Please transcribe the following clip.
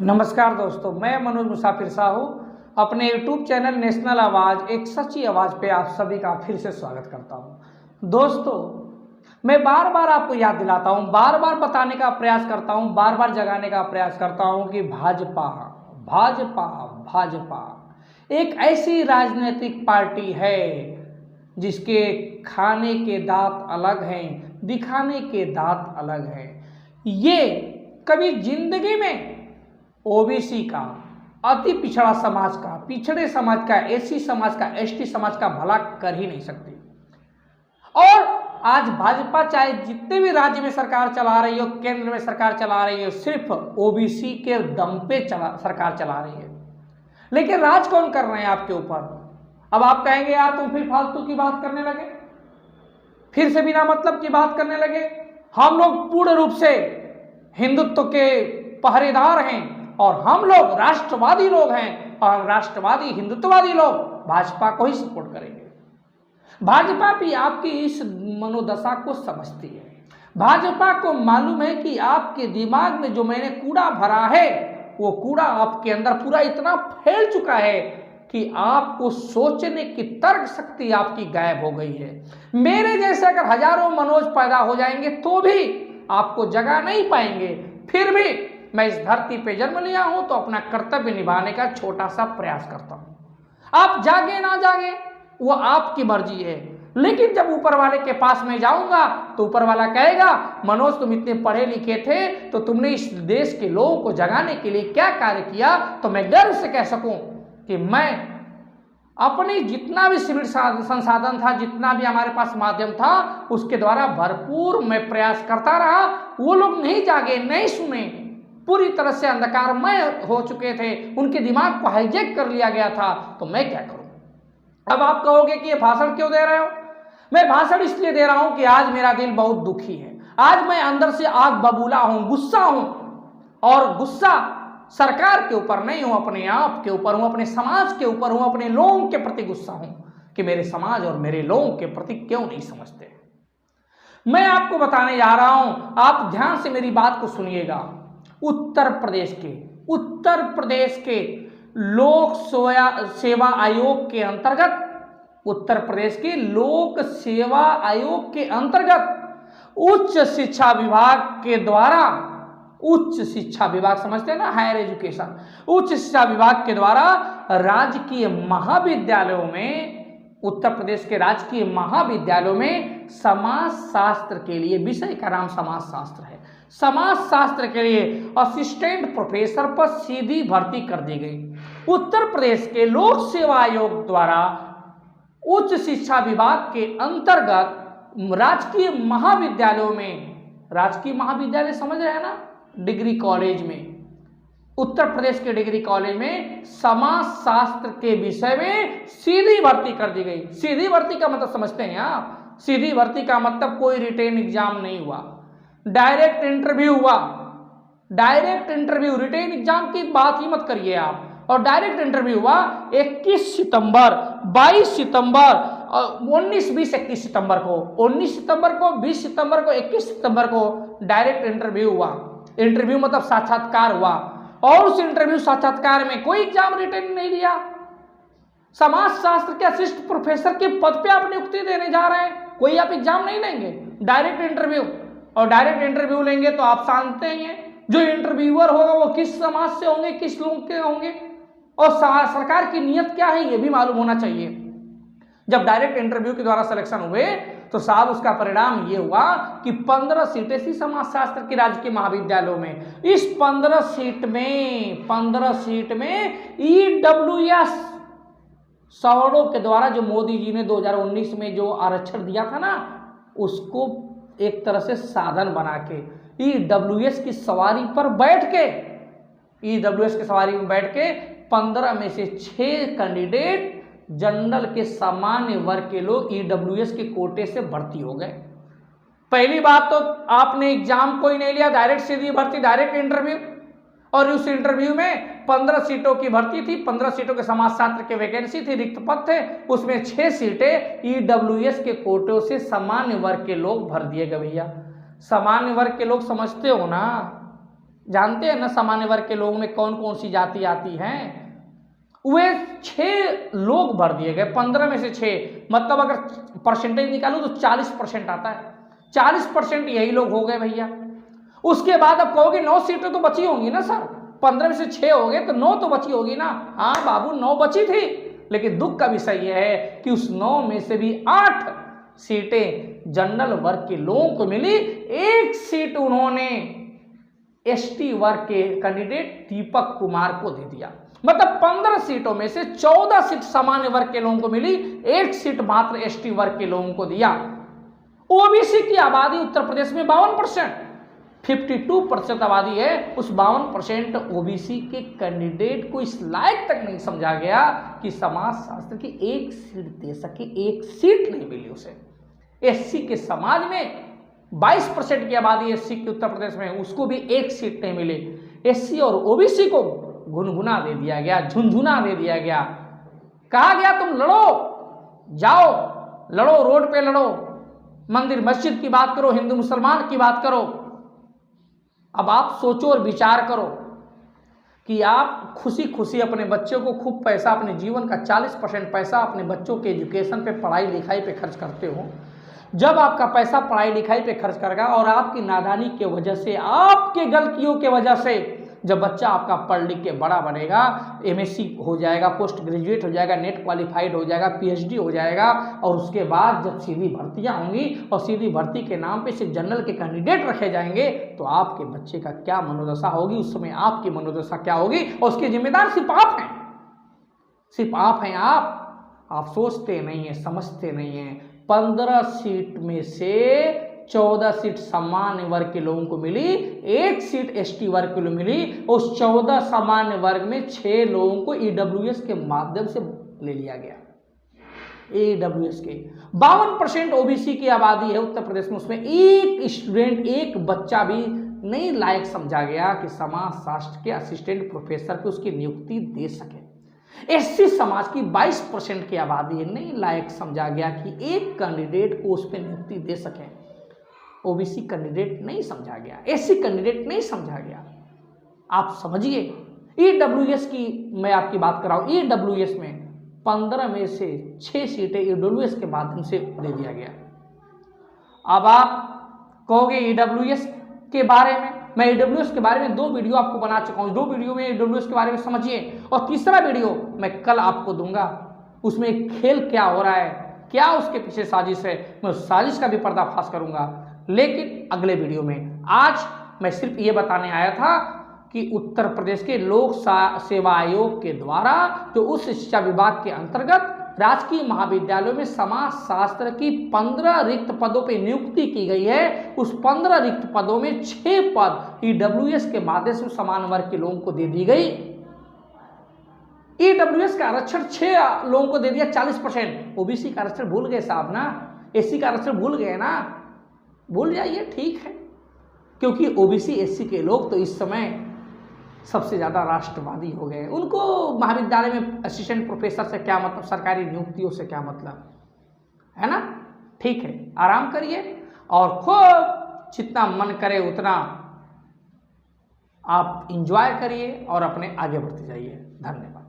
नमस्कार दोस्तों, मैं मनोज मुसाफिर साहू अपने YouTube चैनल नेशनल आवाज़ एक सच्ची आवाज़ पे आप सभी का फिर से स्वागत करता हूं। दोस्तों, मैं बार बार आपको याद दिलाता हूं, बार बार बताने का प्रयास करता हूं, बार बार जगाने का प्रयास करता हूं कि भाजपा भाजपा भाजपा एक ऐसी राजनीतिक पार्टी है जिसके खाने के दांत अलग हैं, दिखाने के दांत अलग हैं। ये कभी जिंदगी में ओबीसी का, अति पिछड़ा समाज का, पिछड़े समाज का, एससी समाज का, एसटी समाज का भला कर ही नहीं सकती। और आज भाजपा चाहे जितने भी राज्य में सरकार चला रही हो, केंद्र में सरकार चला रही हो, सिर्फ ओबीसी के दम पे सरकार चला रही है। लेकिन राज कौन कर रहे हैं आपके ऊपर? अब आप कहेंगे यार तुम फिर फालतू की बात करने लगे, फिर से बिना मतलब की बात करने लगे। हम लोग पूर्ण रूप से हिंदुत्व के पहरेदार हैं और हम लोग राष्ट्रवादी लोग हैं और राष्ट्रवादी हिंदुत्ववादी लोग भाजपा को ही सपोर्ट करेंगे। भाजपा भी आपकी इस मनोदशा को समझती है। भाजपा को मालूम है कि आपके दिमाग में जो मैंने कूड़ा भरा है वो कूड़ा आपके अंदर पूरा इतना फैल चुका है कि आपको सोचने की तर्क शक्ति आपकी गायब हो गई है। मेरे जैसे अगर हजारों मनोज पैदा हो जाएंगे तो भी आपको जगा नहीं पाएंगे। फिर भी मैं इस धरती पे जन्म लिया हूं तो अपना कर्तव्य निभाने का छोटा सा प्रयास करता हूं। आप जागे ना जागे वो आपकी मर्जी है, लेकिन जब ऊपर वाले के पास में जाऊंगा तो ऊपर वाला कहेगा मनोज तुम इतने पढ़े लिखे थे तो तुमने इस देश के लोगों को जगाने के लिए क्या कार्य किया, तो मैं गर्व से कह सकूं कि मैं अपनी जितना भी सिविल संसाधन था, जितना भी हमारे पास माध्यम था, उसके द्वारा भरपूर मैं प्रयास करता रहा। वो लोग नहीं जागे, नहीं सुने, पूरी तरह से अंधकारमय हो चुके थे, उनके दिमाग को हाईजैक कर लिया गया था। तो मैं क्या करूं? अब आप कहोगे कि ये भाषण क्यों दे रहे हो? मैं भाषण इसलिए दे रहा हूं कि आज मेरा दिल बहुत दुखी है। आज मैं अंदर से आग बबूला हूं, गुस्सा हूं, और गुस्सा सरकार के ऊपर नहीं हूं, अपने आप के ऊपर हूं, अपने समाज के ऊपर हूं, अपने लोगों के प्रति गुस्सा हूं कि मेरे समाज और मेरे लोगों के प्रति क्यों नहीं समझते। मैं आपको बताने जा रहा हूं, आप ध्यान से मेरी बात को सुनिएगा। उत्तर प्रदेश के लोक सेवा आयोग के अंतर्गत, उत्तर प्रदेश के लोक सेवा आयोग के अंतर्गत उच्च शिक्षा विभाग के द्वारा, उच्च शिक्षा विभाग समझते हैं ना, हायर एजुकेशन, उच्च शिक्षा विभाग के द्वारा राजकीय महाविद्यालयों में, उत्तर प्रदेश के राजकीय महाविद्यालयों में समाज शास्त्र के लिए, विषय का नाम समाज शास्त्र है, समाज शास्त्र के लिए असिस्टेंट प्रोफेसर पर सीधी भर्ती कर दी गई। उत्तर प्रदेश के लोक सेवा आयोग द्वारा उच्च शिक्षा विभाग के अंतर्गत राजकीय महाविद्यालयों में, राजकीय महाविद्यालय समझ रहे हैं ना, डिग्री कॉलेज में, उत्तर प्रदेश के डिग्री कॉलेज में समाज शास्त्र के विषय में सीधी भर्ती कर दी गई। सीधी भर्ती का मतलब समझते हैं आप? सीधी भर्ती का मतलब कोई रिटेन एग्जाम नहीं हुआ, डायरेक्ट इंटरव्यू हुआ। डायरेक्ट इंटरव्यू, रिटेन एग्जाम की बात ही मत करिए आप। और डायरेक्ट इंटरव्यू हुआ 21 सितंबर, 22 सितंबर, 19, 20, 21 सितंबर को, 19 सितंबर को, 20 सितंबर को, 21 सितंबर को डायरेक्ट इंटरव्यू हुआ। इंटरव्यू मतलब साक्षात्कार हुआ, और उस इंटरव्यू साक्षात्कार में कोई एग्जाम रिटेन नहीं दिया। समाज शास्त्र के असिस्टेंट प्रोफेसर के पद पे आप नियुक्ति देने जा रहे हैं, कोई आप एग्जाम नहीं लेंगे, डायरेक्ट इंटरव्यू। और डायरेक्ट इंटरव्यू लेंगे तो आप जानते हैं जो इंटरव्यूअर होगा वो किस समाज से होंगे, किस लोग के होंगे, और सरकार की नीयत क्या है ये भी मालूम होना चाहिए। जब डायरेक्ट इंटरव्यू के द्वारा सिलेक्शन हुए तो साहब उसका परिणाम ये हुआ कि 15 सीटें थी समाज शास्त्र के राजकीय महाविद्यालयों में। इस 15 सीट में ईडब्ल्यूएस सवर्णों के द्वारा जो मोदी जी ने 2019 में जो आरक्षण दिया था ना, उसको एक तरह से साधन बना के ईडब्ल्यूएस की सवारी पर बैठ के, ईडब्ल्यूएस की सवारी में बैठ के 15 में से 6 कैंडिडेट जनरल के सामान्य वर्ग के लोग ईडब्ल्यूएस के कोटे से भर्ती हो गए। पहली बात तो आपने एग्जाम कोई नहीं लिया, डायरेक्ट सीधी भर्ती, डायरेक्ट इंटरव्यू, और उस इंटरव्यू में 15 सीटों की भर्ती थी, 15 सीटों के समाज शास्त्र के वैकेंसी थी, रिक्त पद थे, उसमें 6 सीटें ईडब्ल्यूएस के कोटों से सामान्य वर्ग के लोग भर दिए गए। भैया सामान्य वर्ग के लोग समझते हो ना, जानते हैं ना सामान्य वर्ग के लोगों में कौन कौन सी जाति आती हैं? वे 6 लोग भर दिए गए, 15 में से 6, मतलब अगर परसेंटेज निकालूं तो 40% आता है। 40% यही लोग हो गए भैया। उसके बाद अब कहोगे 9 सीटें तो बची होंगी ना सर, 15 में से 6 हो गए तो 9 तो बची होगी ना। हाँ बाबू 9 बची थी, लेकिन दुख का विषय यह है कि उस 9 में से भी 8 सीटें जनरल वर्ग के लोगों को मिली। 1 सीट उन्होंने एसटी वर्ग के कैंडिडेट दीपक कुमार को दे दिया। मतलब 15 सीटों में से 14 सीट सामान्य वर्ग के लोगों को मिली, 1 सीट मात्र एसटी वर्ग के लोगों को दिया। ओबीसी की आबादी उत्तर प्रदेश में 52%, 52% आबादी है। उस 52% ओबीसी के कैंडिडेट को इस लायक तक नहीं समझा गया कि समाज शास्त्र की 1 सीट दे सके, 1 सीट नहीं मिली उसे। एससी के समाज में 22% की आबादी एससी के उत्तर प्रदेश में, उसको भी 1 सीट नहीं मिली। एससी और ओबीसी को गुनगुना दे दिया गया, झुंझुना दे दिया गया। कहा गया तुम लड़ो, जाओ लड़ो, रोड पे लड़ो, मंदिर मस्जिद की बात करो, हिंदू मुसलमान की बात करो। अब आप सोचो और विचार करो कि आप खुशी खुशी अपने बच्चों को खूब पैसा, अपने जीवन का 40% पैसा अपने बच्चों के एजुकेशन पे, पढ़ाई लिखाई पे खर्च करते हो। जब आपका पैसा पढ़ाई लिखाई पे खर्च करेगा और आपकी नादानी की वजह से, आपके गलतियों के वजह से जब बच्चा आपका पढ़ लिख के बड़ा बनेगा, एमएससी हो जाएगा, पोस्ट ग्रेजुएट हो जाएगा, नेट क्वालिफाइड हो जाएगा, पीएचडी हो जाएगा, और उसके बाद जब सीधी भर्तियां होंगी और सीधी भर्ती के नाम पे सिर्फ जनरल के कैंडिडेट रखे जाएंगे, तो आपके बच्चे का क्या मनोदशा होगी, उस समय आपकी मनोदशा क्या होगी, और उसके जिम्मेदार सिर्फ आप हैं, सिर्फ आप हैं। आप सोचते नहीं है, समझते नहीं है। 15 सीट में से 14 सीट सामान्य वर्ग के लोगों को मिली, 1 सीट एसटी वर्ग के लिए मिली। उस 14 सामान्य वर्ग में 6 लोगों को ईडब्ल्यूएस के माध्यम से ले लिया गया। ईडब्ल्यूएस के 52% ओबीसी की आबादी है उत्तर प्रदेश में, उसमें एक स्टूडेंट, एक बच्चा भी नहीं लायक समझा गया कि समाज शास्त्र के असिस्टेंट प्रोफेसर को उसकी नियुक्ति दे सके। एससी समाज की 22% की आबादी है, नहीं लायक समझा गया कि एक कैंडिडेट को उस पर नियुक्ति दे सके। ओबीसी कैंडिडेट नहीं समझा गया, एससी कैंडिडेट नहीं समझा गया। आप समझिए, ईडब्ल्यूएस की मैं आपकी बात कर रहा हूं। ईडब्ल्यूएस में 15 में से 6 सीटें ईडब्ल्यूएस के माध्यम से दे दिया गया। अब आप कहोगे ईडब्ल्यूएस के बारे में, मैं ईडब्ल्यूएस के बारे में 2 वीडियो आपको बना चुका हूं। 2 वीडियो में ईडब्ल्यूएस के बारे में समझिए, और तीसरा वीडियो मैं कल आपको दूंगा। उसमें खेल क्या हो रहा है, क्या उसके पीछे साजिश है, मैं उस साजिश का भी पर्दाफाश करूंगा, लेकिन अगले वीडियो में। आज मैं सिर्फ ये बताने आया था कि उत्तर प्रदेश के लोक सेवा आयोग के द्वारा जो उस शिक्षा विभाग के अंतर्गत राजकीय महाविद्यालयों में समाज शास्त्र की 15 रिक्त पदों पर नियुक्ति की गई है। उस 15 रिक्त पदों में 6 पद ईडब्ल्यूएस के माध्यम से समान वर्ग के लोगों को दे दी गई। ईडब्ल्यूएस का आरक्षण 6 लोगों को दे दिया, 40%। ओबीसी का आरक्षण भूल गए साहब ना, एससी का आरक्षण भूल गए ना, भूल जाइए, ठीक है, क्योंकि ओबीसी एससी के लोग तो इस समय सबसे ज़्यादा राष्ट्रवादी हो गए। उनको महाविद्यालय में असिस्टेंट प्रोफेसर से क्या मतलब, सरकारी नियुक्तियों से क्या मतलब, है ना। ठीक है, आराम करिए और खूब जितना मन करे उतना आप इंजॉय करिए और अपने आगे बढ़ते जाइए। धन्यवाद।